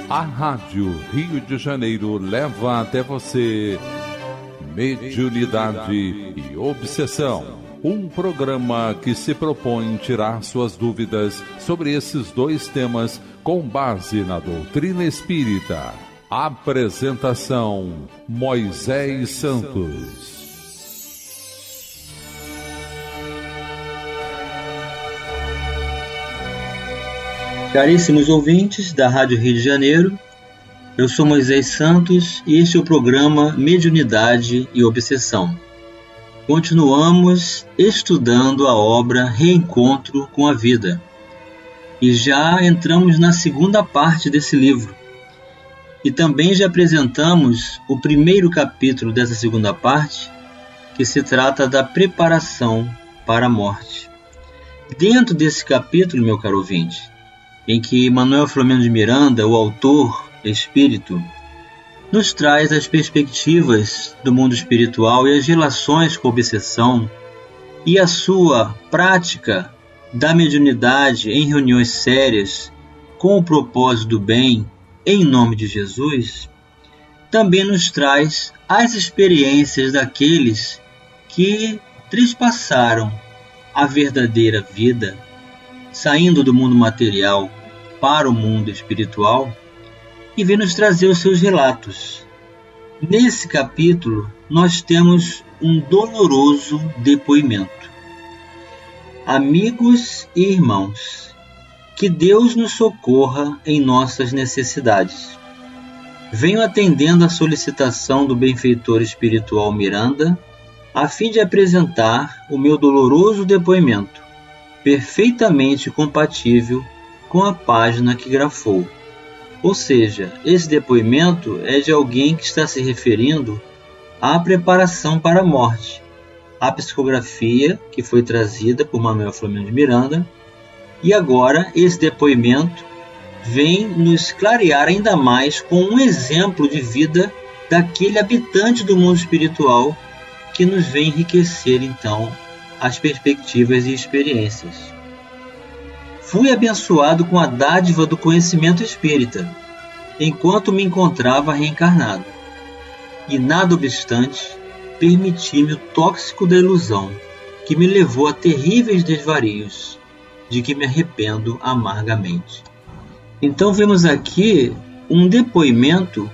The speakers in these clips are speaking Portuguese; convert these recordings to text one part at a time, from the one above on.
A Rádio Rio de Janeiro leva até você Mediunidade e Obsessão. Um programa que se propõe tirar suas dúvidas sobre esses dois temas com base na doutrina espírita. Apresentação: Moisés Santos. Caríssimos ouvintes da Rádio Rio de Janeiro, eu sou Moisés Santos e este é o programa Mediunidade e Obsessão. Continuamos estudando a obra Reencontro com a Vida e já entramos na segunda parte desse livro. E também já apresentamos o primeiro capítulo dessa segunda parte, que se trata da preparação para a morte. Dentro desse capítulo, meu caro ouvinte, em que Manuel Filomeno de Miranda, o autor espírito, nos traz as perspectivas do mundo espiritual e as relações com a obsessão e a sua prática da mediunidade em reuniões sérias com o propósito do bem, em nome de Jesus, também nos traz as experiências daqueles que trespassaram a verdadeira vida, saindo do mundo material para o mundo espiritual, e vem nos trazer os seus relatos. Nesse capítulo, nós temos um doloroso depoimento. Amigos e irmãos, que Deus nos socorra em nossas necessidades. Venho atendendo a solicitação do benfeitor espiritual Miranda, a fim de apresentar o meu doloroso depoimento, perfeitamente compatível com a página que grafou. Ou seja, esse depoimento é de alguém que está se referindo à preparação para a morte, à psicografia que foi trazida por Manuel Filomeno de Miranda, e agora esse depoimento vem nos clarear ainda mais com um exemplo de vida daquele habitante do mundo espiritual que nos vem enriquecer então as perspectivas e experiências. Fui abençoado com a dádiva do conhecimento espírita, enquanto me encontrava reencarnado, e nada obstante, permiti-me o tóxico da ilusão, que me levou a terríveis desvarios, de que me arrependo amargamente. Então vemos aqui um depoimento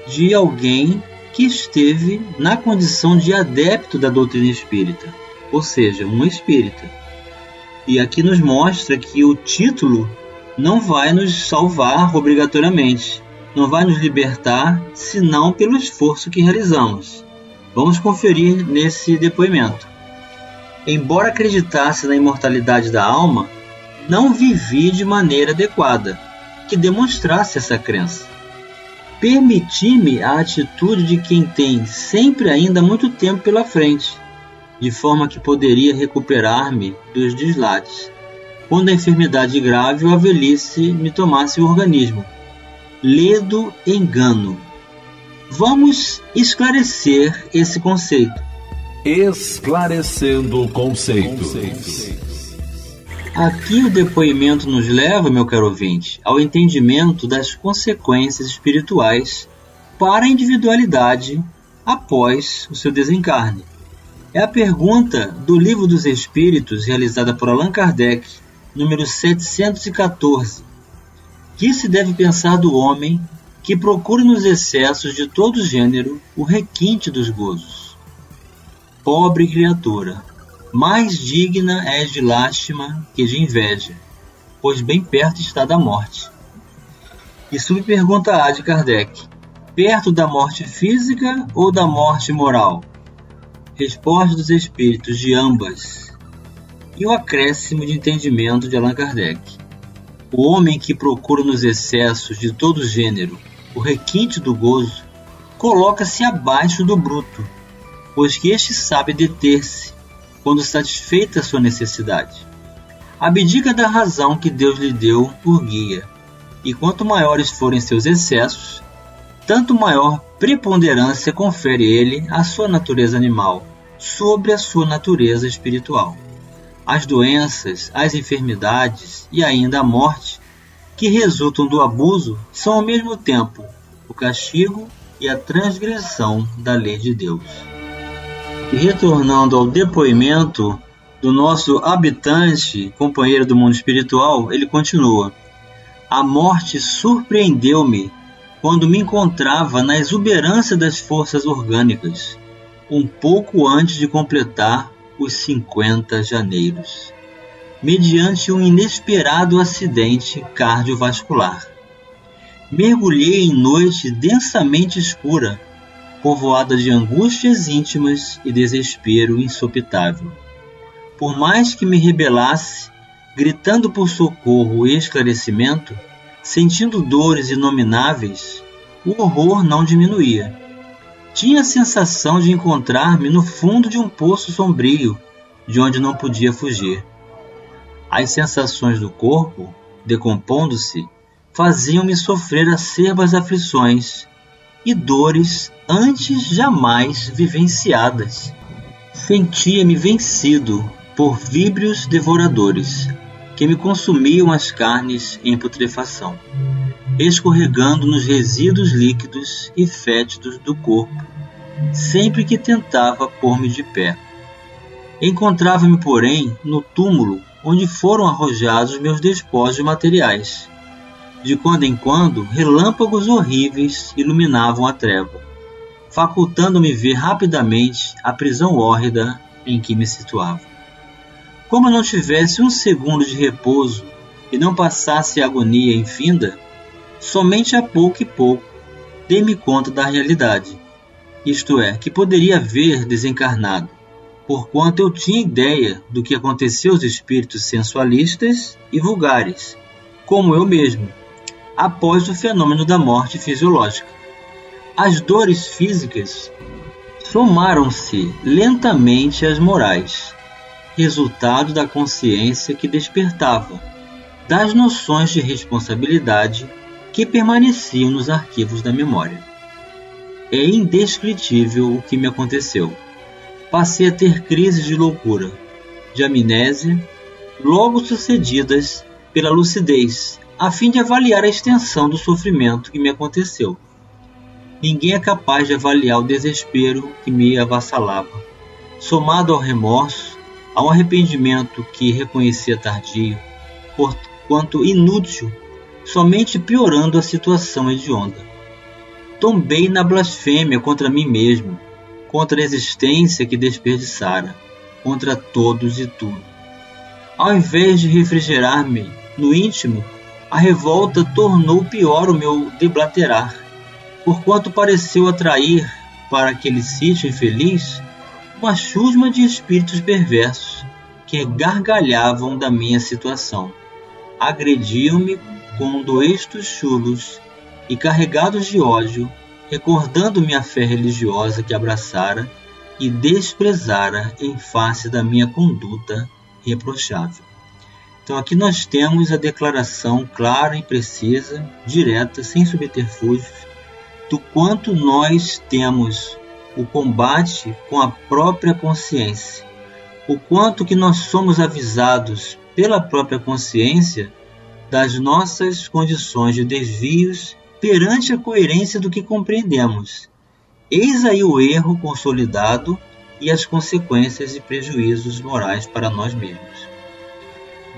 de alguém que esteve na condição de adepto da doutrina espírita, ou seja, um espírita. E aqui nos mostra que o título não vai nos salvar obrigatoriamente, não vai nos libertar, senão pelo esforço que realizamos. Vamos conferir nesse depoimento. Embora acreditasse na imortalidade da alma, não vivi de maneira adequada, que demonstrasse essa crença. Permiti-me a atitude de quem tem sempre ainda muito tempo pela frente, de forma que poderia recuperar-me dos deslates, quando a enfermidade grave ou a velhice me tomasse o organismo. Ledo engano. Vamos esclarecer esse conceito. Esclarecendo conceitos. Aqui o depoimento nos leva, meu caro ouvinte, ao entendimento das consequências espirituais para a individualidade após o seu desencarne. É a pergunta do Livro dos Espíritos, realizada por Allan Kardec, número 714. Que se deve pensar do homem que procura nos excessos de todo gênero o requinte dos gozos? Pobre criatura, mais digna és de lástima que de inveja, pois bem perto está da morte. E subpergunta A de Kardec: perto da morte física ou da morte moral? Resposta dos espíritos: de ambas. E o acréscimo de entendimento de Allan Kardec: o homem que procura nos excessos de todo gênero o requinte do gozo coloca-se abaixo do bruto, pois que este sabe deter-se quando satisfeita a sua necessidade. Abdica da razão que Deus lhe deu por guia, e quanto maiores forem seus excessos, tanto maior preponderância confere ele à sua natureza animal sobre a sua natureza espiritual. As doenças, as enfermidades e ainda a morte, que resultam do abuso são ao mesmo tempo o castigo e a transgressão da lei de Deus. E retornando ao depoimento do nosso habitante, companheiro do mundo espiritual, ele continua: a morte surpreendeu-me quando me encontrava na exuberância das forças orgânicas, um pouco antes de completar os 50 janeiros, mediante um inesperado acidente cardiovascular. Mergulhei em noite densamente escura, povoada de angústias íntimas e desespero insopitável. Por mais que me rebelasse, gritando por socorro e esclarecimento, sentindo dores inomináveis, o horror não diminuía. Tinha a sensação de encontrar-me no fundo de um poço sombrio, de onde não podia fugir. As sensações do corpo, decompondo-se, faziam-me sofrer acerbas aflições e dores antes jamais vivenciadas. Sentia-me vencido por víbrios devoradores, que me consumiam as carnes em putrefação, escorregando nos resíduos líquidos e fétidos do corpo, sempre que tentava pôr-me de pé. Encontrava-me, porém, no túmulo onde foram arrojados meus despojos materiais. De quando em quando, relâmpagos horríveis iluminavam a treva, facultando-me ver rapidamente a prisão hórrida em que me situava. Como não tivesse um segundo de repouso e não passasse a agonia infinda, somente a pouco e pouco dei-me conta da realidade, isto é, que poderia haver desencarnado, porquanto eu tinha ideia do que acontecia aos espíritos sensualistas e vulgares, como eu mesmo, após o fenômeno da morte fisiológica. As dores físicas somaram-se lentamente às morais, resultado da consciência que despertava, das noções de responsabilidade que permaneciam nos arquivos da memória. É indescritível o que me aconteceu. Passei a ter crises de loucura, de amnésia, logo sucedidas pela lucidez, a fim de avaliar a extensão do sofrimento que me aconteceu. Ninguém é capaz de avaliar o desespero que me avassalava, somado ao remorso, a um arrependimento que reconhecia tardio, porquanto inútil, somente piorando a situação hedionda. Tombei na blasfêmia contra mim mesmo, contra a existência que desperdiçara, contra todos e tudo. Ao invés de refrigerar-me no íntimo, a revolta tornou pior o meu deblaterar, porquanto pareceu atrair para aquele sítio infeliz uma chusma de espíritos perversos que gargalhavam da minha situação, agrediam-me com doestos chulos e carregados de ódio, recordando-me a fé religiosa que abraçara e desprezara em face da minha conduta reprochável. Então aqui nós temos a declaração clara e precisa, direta, sem subterfúgios, do quanto nós temos o combate com a própria consciência, o quanto que nós somos avisados pela própria consciência das nossas condições de desvios perante a coerência do que compreendemos. Eis aí o erro consolidado e as consequências e prejuízos morais para nós mesmos.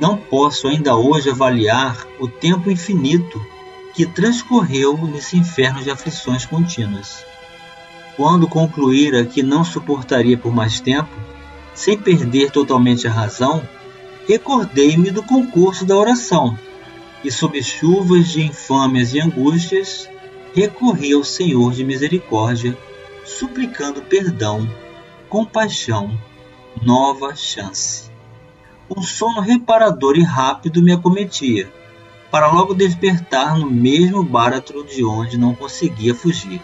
Não posso ainda hoje avaliar o tempo infinito que transcorreu nesse inferno de aflições contínuas. Quando concluíra que não suportaria por mais tempo, sem perder totalmente a razão, recordei-me do concurso da oração, e sob chuvas de infâmias e angústias, recorri ao Senhor de misericórdia, suplicando perdão, compaixão, nova chance. Um sono reparador e rápido me acometia, para logo despertar no mesmo báratro de onde não conseguia fugir.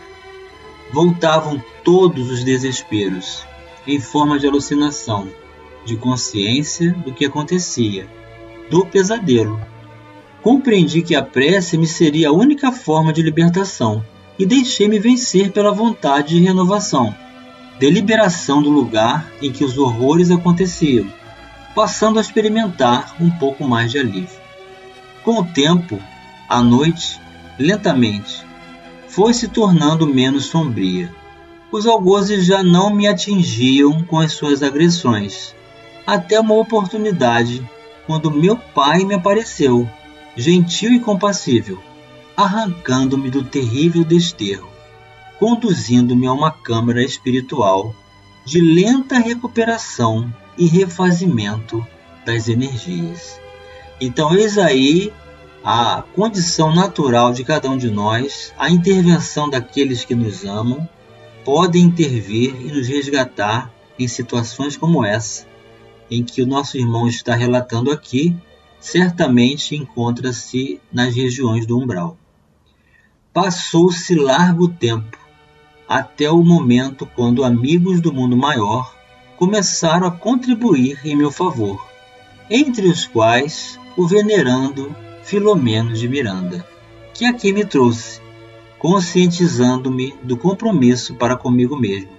Voltavam todos os desesperos, em forma de alucinação, de consciência do que acontecia, do pesadelo. Compreendi que a prece me seria a única forma de libertação e deixei-me vencer pela vontade de renovação, deliberação do lugar em que os horrores aconteciam, passando a experimentar um pouco mais de alívio. Com o tempo, A noite, lentamente, foi se tornando menos sombria. Os algozes já não me atingiam com as suas agressões, até uma oportunidade, quando meu pai me apareceu, gentil e compassível, arrancando-me do terrível desterro, conduzindo-me a uma câmara espiritual de lenta recuperação e refazimento das energias. Então, eis aí a condição natural de cada um de nós, a intervenção daqueles que nos amam, podem intervir e nos resgatar em situações como essa, em que o nosso irmão está relatando aqui, certamente encontra-se nas regiões do umbral. Passou-se largo tempo, até o momento quando amigos do mundo maior começaram a contribuir em meu favor, entre os quais o venerando Filomeno de Miranda, que aqui me trouxe, conscientizando-me do compromisso para comigo mesmo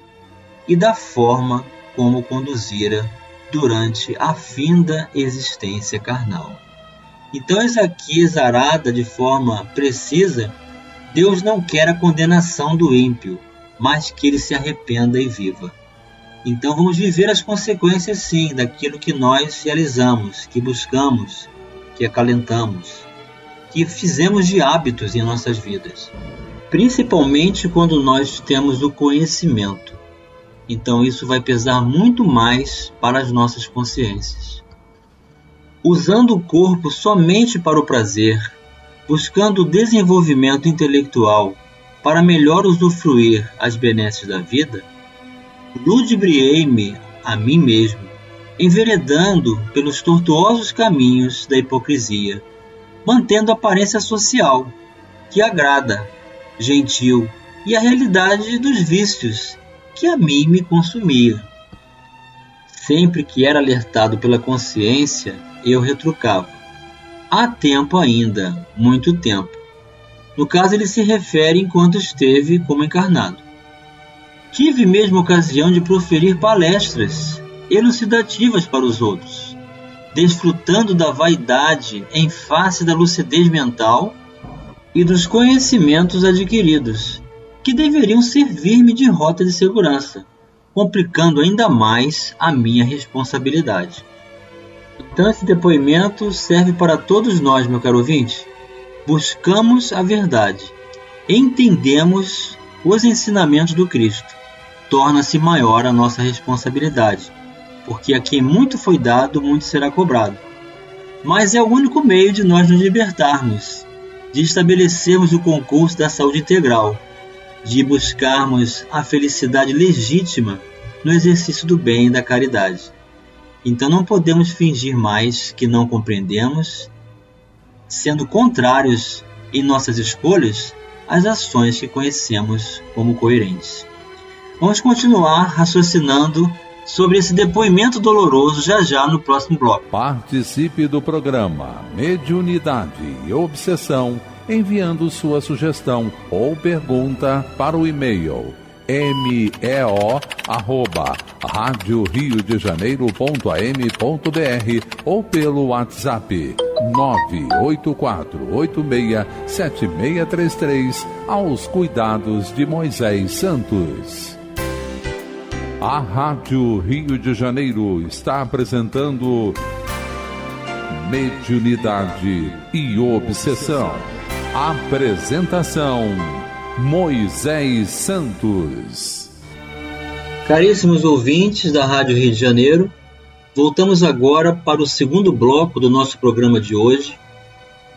e da forma como conduzira durante a finda existência carnal. Então, eis aqui exarada de forma precisa, Deus não quer a condenação do ímpio, mas que ele se arrependa e viva. Então vamos viver as consequências sim daquilo que nós realizamos, que buscamos, que acalentamos, que fizemos de hábitos em nossas vidas. Principalmente quando nós temos o conhecimento. Então isso vai pesar muito mais para as nossas consciências. Usando o corpo somente para o prazer, buscando o desenvolvimento intelectual para melhor usufruir as benesses da vida, ludibriei-me a mim mesmo, enveredando pelos tortuosos caminhos da hipocrisia, mantendo a aparência social, que agrada, gentil, e a realidade dos vícios, que a mim me consumia. Sempre que era alertado pela consciência, eu retrucava. Há tempo ainda, muito tempo. No caso, ele se refere enquanto esteve como encarnado. Tive mesmo ocasião de proferir palestras elucidativas para os outros, desfrutando da vaidade em face da lucidez mental e dos conhecimentos adquiridos, que deveriam servir-me de rota de segurança, complicando ainda mais a minha responsabilidade. Então esse depoimento serve para todos nós, meu caro ouvinte. Buscamos a verdade, entendemos os ensinamentos do Cristo. Torna-se maior a nossa responsabilidade, porque a quem muito foi dado, muito será cobrado. Mas é o único meio de nós nos libertarmos, de estabelecermos o concurso da saúde integral, de buscarmos a felicidade legítima no exercício do bem e da caridade. Então não podemos fingir mais que não compreendemos, sendo contrários em nossas escolhas às ações que conhecemos como coerentes. Vamos continuar raciocinando sobre esse depoimento doloroso já no próximo bloco. Participe do programa Mediunidade e Obsessão enviando sua sugestão ou pergunta para o e-mail meo@radioriodejaneiro.am.br ou pelo WhatsApp 984867633 aos cuidados de Moisés Santos. A Rádio Rio de Janeiro está apresentando Mediunidade e Obsessão. Apresentação Moisés Santos. Caríssimos ouvintes da Rádio Rio de Janeiro, voltamos agora para o segundo bloco do nosso programa de hoje.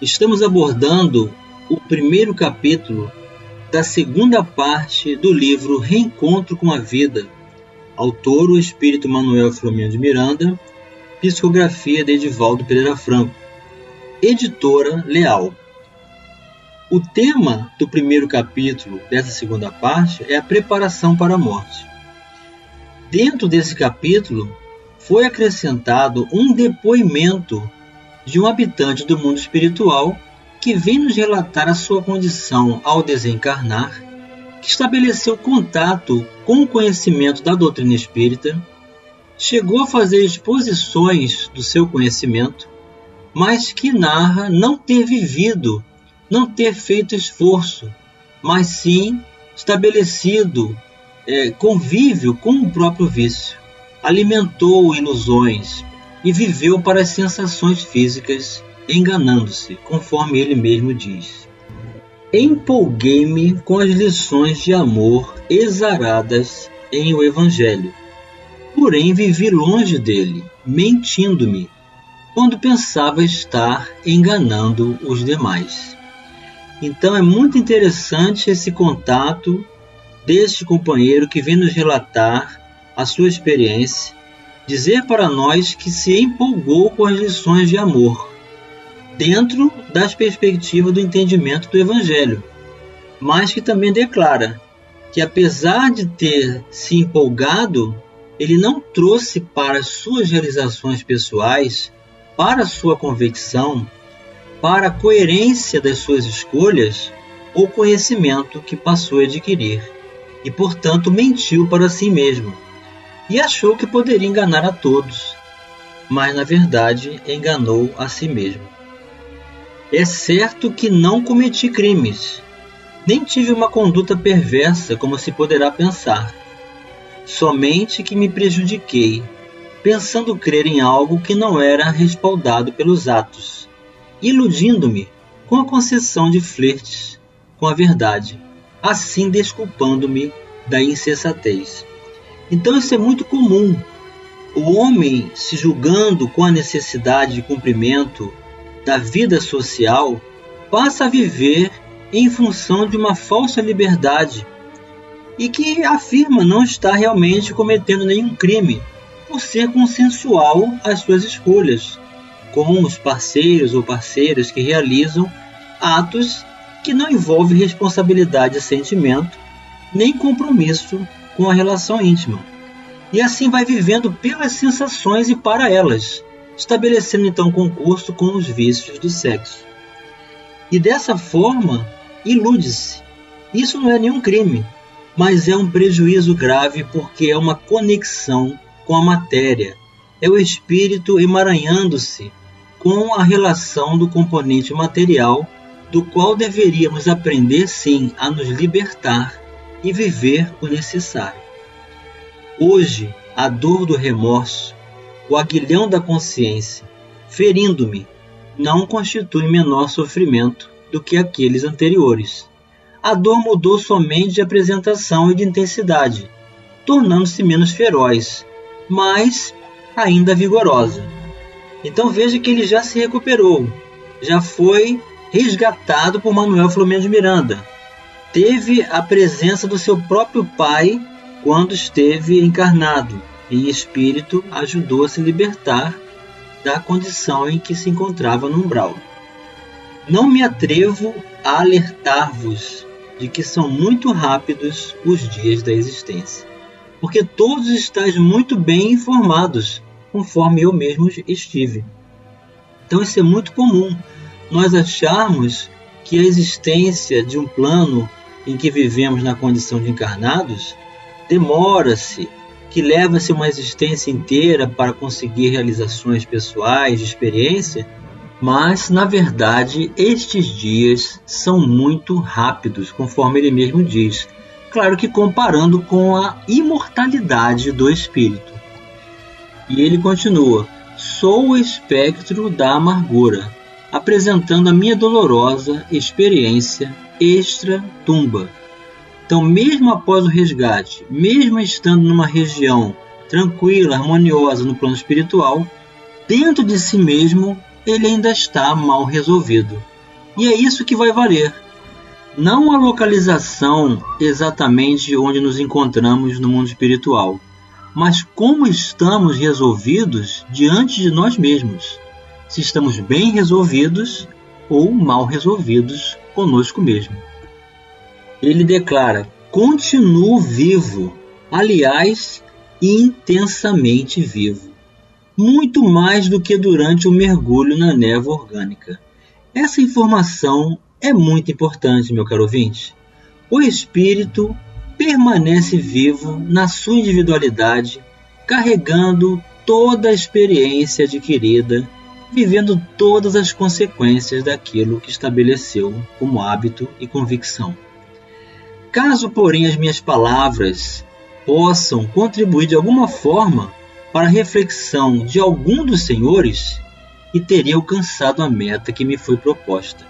Estamos abordando o primeiro capítulo da segunda parte do livro Reencontro com a Vida, autor o Espírito Manuel Filomeno de Miranda, psicografia de Edivaldo Pereira Franco, editora Leal. O tema do primeiro capítulo dessa segunda parte é a preparação para a morte. Dentro desse capítulo, foi acrescentado um depoimento de um habitante do mundo espiritual que vem nos relatar a sua condição ao desencarnar, que estabeleceu contato com o conhecimento da doutrina espírita, chegou a fazer exposições do seu conhecimento, mas que narra não ter vivido não ter feito esforço, mas sim estabelecido convívio com o próprio vício, alimentou ilusões e viveu para as sensações físicas, enganando-se, conforme ele mesmo diz. Empolguei-me com as lições de amor exaradas em o Evangelho, porém vivi longe dele, mentindo-me, quando pensava estar enganando os demais. Então é muito interessante esse contato deste companheiro que vem nos relatar a sua experiência, dizer para nós que se empolgou com as lições de amor, dentro das perspectivas do entendimento do Evangelho, mas que também declara que apesar de ter se empolgado, ele não trouxe para as suas realizações pessoais, para a sua convicção, para a coerência das suas escolhas, o conhecimento que passou a adquirir, e portanto mentiu para si mesmo, e achou que poderia enganar a todos, mas na verdade enganou a si mesmo. É certo que não cometi crimes, nem tive uma conduta perversa como se poderá pensar, somente que me prejudiquei, pensando crer em algo que não era respaldado pelos atos, iludindo-me com a concessão de flertes com a verdade, assim desculpando-me da insensatez. Então isso é muito comum. O homem, se julgando com a necessidade de cumprimento da vida social, passa a viver em função de uma falsa liberdade e que afirma não estar realmente cometendo nenhum crime, por ser consensual às suas escolhas, com os parceiros ou parceiras que realizam atos que não envolvem responsabilidade e sentimento, nem compromisso com a relação íntima. E assim vai vivendo pelas sensações e para elas, estabelecendo então concurso com os vícios do sexo. E dessa forma, ilude-se. Isso não é nenhum crime, mas é um prejuízo grave porque é uma conexão com a matéria. É o espírito emaranhando-se com a relação do componente material, do qual deveríamos aprender sim a nos libertar e viver o necessário. Hoje, a dor do remorso, o aguilhão da consciência, ferindo-me, não constitui menor sofrimento do que aqueles anteriores. A dor mudou somente de apresentação e de intensidade, tornando-se menos feroz, mas ainda vigorosa. Então veja que ele já se recuperou, já foi resgatado por Manuel Filomeno de Miranda. Teve a presença do seu próprio pai quando esteve encarnado, e em espírito ajudou a se libertar da condição em que se encontrava no umbral. Não me atrevo a alertar-vos de que são muito rápidos os dias da existência, porque todos estáis muito bem informados, conforme eu mesmo estive. Então isso é muito comum, nós acharmos que a existência de um plano em que vivemos na condição de encarnados demora-se, que leva-se uma existência inteira para conseguir realizações pessoais, de experiência, mas, na verdade, estes dias são muito rápidos, conforme ele mesmo diz. Claro que comparando com a imortalidade do espírito. E ele continua: sou o espectro da amargura, apresentando a minha dolorosa experiência extra-tumba. Então, mesmo após o resgate, mesmo estando numa região tranquila, harmoniosa no plano espiritual, dentro de si mesmo, ele ainda está mal resolvido. E é isso que vai valer. Não a localização exatamente onde nos encontramos no mundo espiritual, mas como estamos resolvidos diante de nós mesmos. Se estamos bem resolvidos ou mal resolvidos conosco mesmo. Ele declara: continuo vivo, aliás, intensamente vivo, muito mais do que durante o mergulho na névoa orgânica. Essa informação é muito importante, meu caro ouvinte. O espírito permanece vivo na sua individualidade, carregando toda a experiência adquirida vivendo todas as consequências daquilo que estabeleceu como hábito e convicção. Caso, porém, as minhas palavras possam contribuir de alguma forma para a reflexão de algum dos senhores, e teria alcançado a meta que me foi proposta,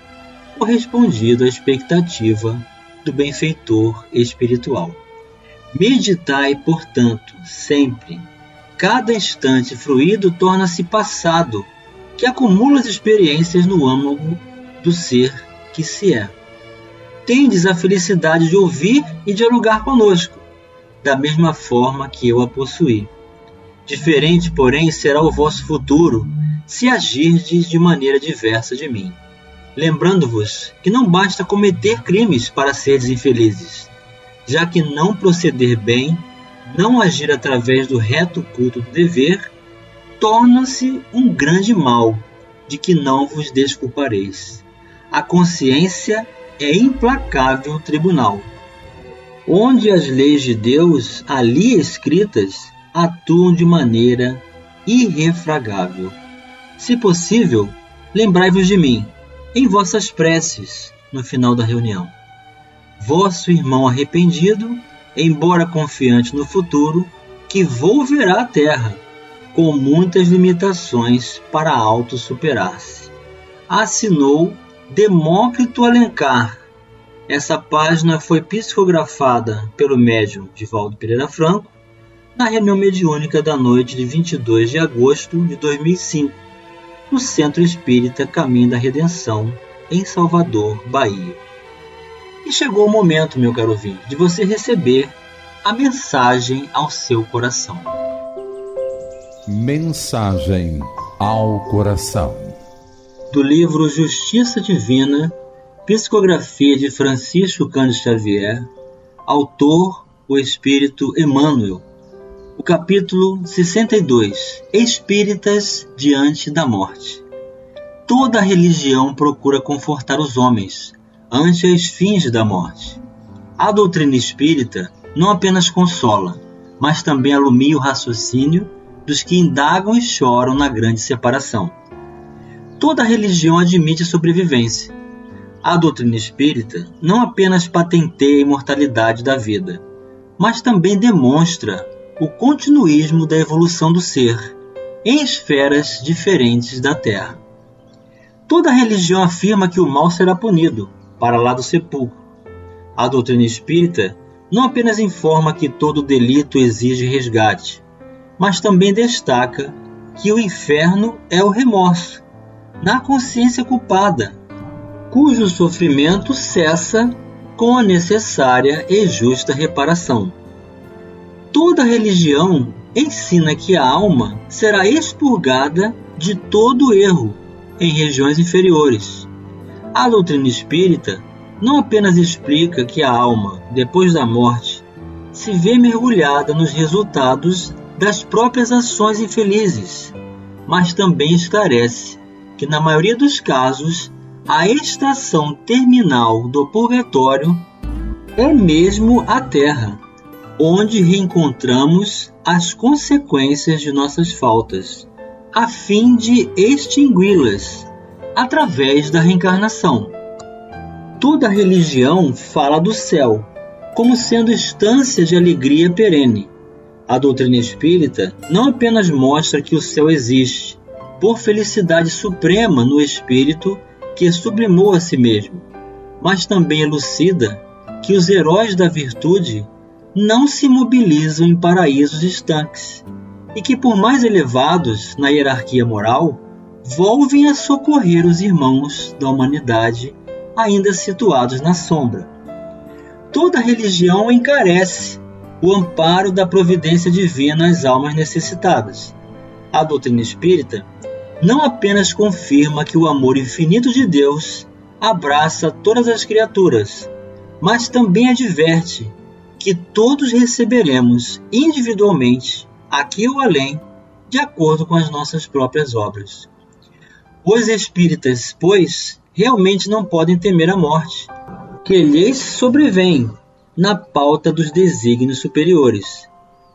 correspondido à expectativa do benfeitor espiritual. Meditai, portanto, sempre. Cada instante fruído torna-se passado, que acumula as experiências no âmago do ser que se é. Tendes a felicidade de ouvir e dialogar conosco, da mesma forma que eu a possuí. Diferente, porém, será o vosso futuro, se agirdes de maneira diversa de mim. Lembrando-vos que não basta cometer crimes para seres infelizes, já que não proceder bem, não agir através do reto culto do dever, torna-se um grande mal, de que não vos desculpareis. A consciência é implacável tribunal, onde as leis de Deus, ali escritas, atuam de maneira irrefragável. Se possível, lembrai-vos de mim, em vossas preces, no final da reunião. Vosso irmão arrependido, embora confiante no futuro, que volverá à terra, com muitas limitações para auto-superar-se. Assinou Demócrito Alencar. Essa página foi psicografada pelo médium Divaldo Pereira Franco, na reunião mediúnica da noite de 22 de agosto de 2005, no Centro Espírita Caminho da Redenção, em Salvador, Bahia. E chegou o momento, meu caro ouvinte, de você receber a mensagem ao seu coração. Mensagem ao coração. Do livro Justiça Divina, psicografia de Francisco Cândido Xavier, autor o Espírito Emmanuel, o capítulo 62, Espíritas diante da morte. Toda religião procura confortar os homens ante as fins da morte. A doutrina espírita não apenas consola, mas também alumia o raciocínio dos que indagam e choram na grande separação. Toda religião admite a sobrevivência. A doutrina espírita não apenas patenteia a imortalidade da vida, mas também demonstra o continuismo da evolução do ser em esferas diferentes da Terra. Toda religião afirma que o mal será punido, para lá do sepulcro. A doutrina espírita não apenas informa que todo delito exige resgate, mas também destaca que o inferno é o remorso, na consciência culpada, cujo sofrimento cessa com a necessária e justa reparação. Toda religião ensina que a alma será expurgada de todo erro em regiões inferiores. A doutrina espírita não apenas explica que a alma, depois da morte, se vê mergulhada nos resultados das próprias ações infelizes, mas também esclarece que, na maioria dos casos, a estação terminal do purgatório é mesmo a Terra, onde reencontramos as consequências de nossas faltas, a fim de extingui-las através da reencarnação. Toda religião fala do céu, como sendo instância de alegria perene. A doutrina espírita não apenas mostra que o céu existe, por felicidade suprema no espírito que sublimou a si mesmo, mas também elucida que os heróis da virtude não se mobilizam em paraísos estanques e que, por mais elevados na hierarquia moral, volvem a socorrer os irmãos da humanidade ainda situados na sombra. Toda religião encarece o amparo da providência divina às almas necessitadas. A doutrina espírita não apenas confirma que o amor infinito de Deus abraça todas as criaturas, mas também adverte que todos receberemos individualmente, aqui ou além, de acordo com as nossas próprias obras. Os espíritas, pois, realmente não podem temer a morte, que lhes sobrevém na pauta dos desígnios superiores.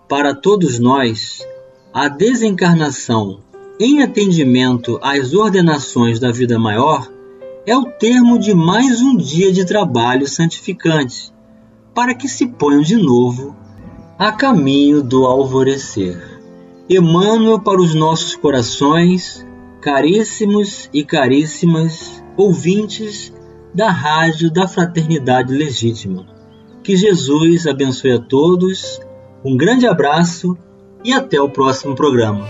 Para todos nós, a desencarnação em atendimento às ordenações da vida maior, é o termo de mais um dia de trabalho santificante, para que se ponham de novo a caminho do alvorecer. Emmanuel para os nossos corações, caríssimos e caríssimas ouvintes da Rádio da Fraternidade Legítima. Que Jesus abençoe a todos, um grande abraço e até o próximo programa.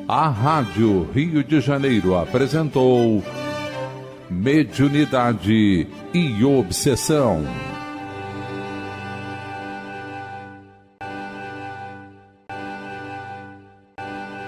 A Rádio Rio de Janeiro apresentou Mediunidade e Obsessão.